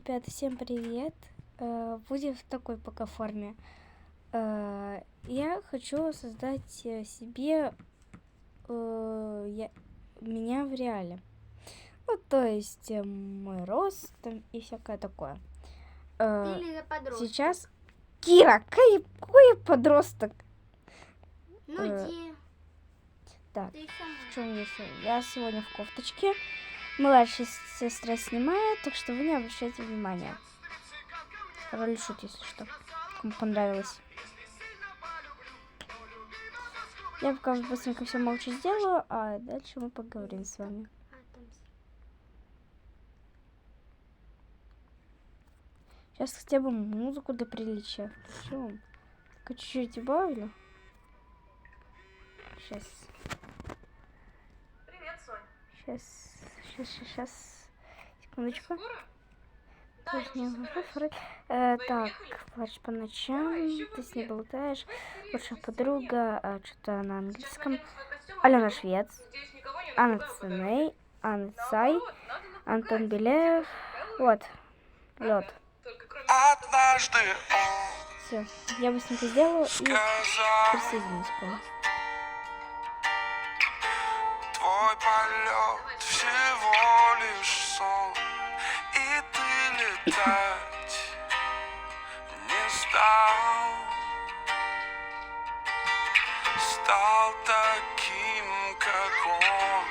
Ребят, всем привет! Будем в такой пока форме. Я хочу создать себе меня в реале. Ну, то есть мой рост там, и всякое такое. Сейчас... Кира, какой подросток? Так, в чем я сегодня в кофточке. Младшая сестра снимает, так что вы не обращайте внимания. Король шут, если что. Кому понравилось. Я пока быстренько все молча сделаю, а дальше мы поговорим с вами. Сейчас хотя бы музыку для приличия включу. Так, чуть-чуть добавлю. Сейчас. Привет, Сонь. Сейчас. Секундочку. Да, Так, плачь по ночам, ты с ней болтаешь, лучшая подруга, что-то на английском. Алена Швец, Анна Циней, Анна Цай, Антон Беляев, вот, лед. Однажды Все, я быстренько сделаю и присоединюсь к вам. твой полет всего лишь сон, и ты летать не стал таким, как он,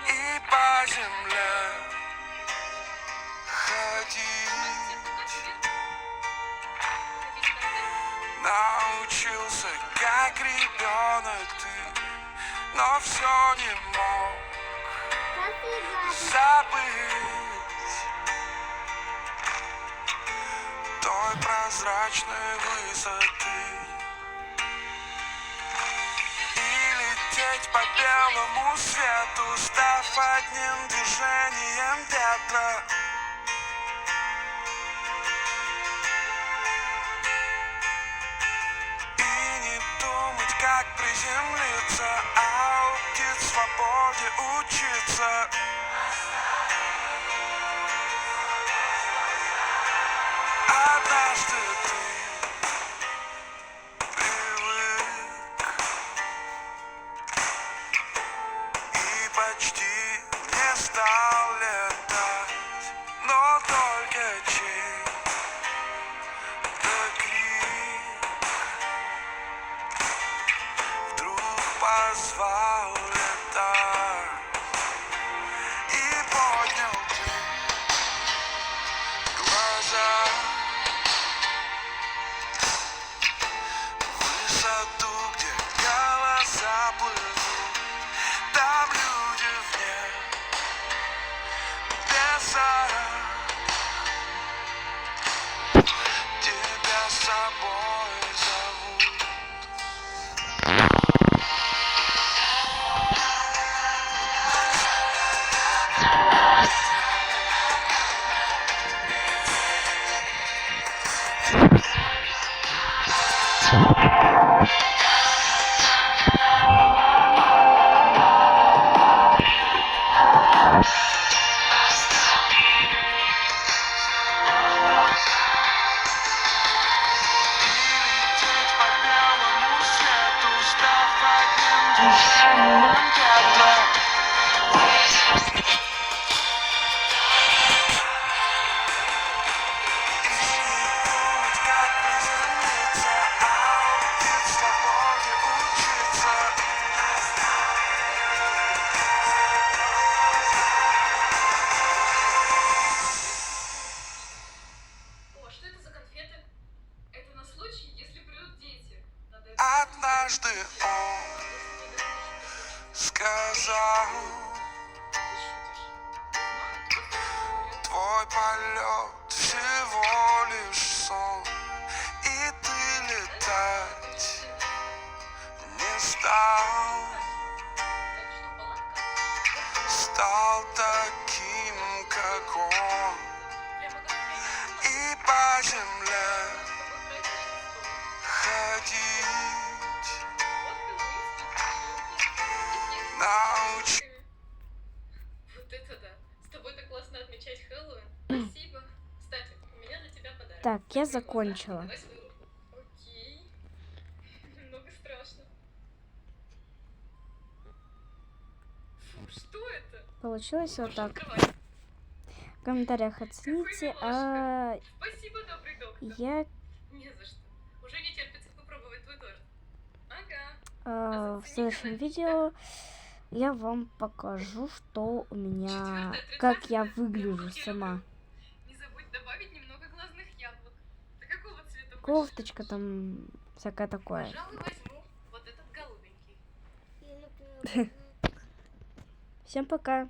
и по земле ходить научился, как ребенок ты, но все не мог забыть той прозрачной высоты и лететь по белому свету, став одним движением ветра. И не думать, как приземлиться, а у птиц свободе учиться. Однажды ты привык и почти не стал летать, но только чей-то крик вдруг позвал летать, и поднял ты глаза в высоту, где голоса плывут, там люди вне небеса тебя с собой зовут. Лететь по белому свету, став одним движением ветра. И не думать, как приземлиться, а у птиц свободе учиться. О, что это за конфеты? Это на случай, если придут дети. Надо это Однажды он сказал, твой полет всего лишь сон, и ты летать не стал таким, как он, и по земле ходить научился. Вот это да. С тобой так классно отмечать Хэллоуин. Спасибо. Так, я закончила. Давай свою руку. Окей. Немного страшно. Фу, что это? Получилось вот Можешь так. открывать. В комментариях оцените, а Спасибо, добрый доктор. я Не за что. Уже не терпится попробовать твой торт. Ага. в следующем видео я вам покажу, что у меня, Четвертое, как я отрицательное. выгляжу Ух, я сама. люблю. Не забудь добавить немного глазных яблок. Ты какого цвета хочешь? Кофточка там, всякое такое. Пожалуй, возьму вот этот голубенький. Всем пока.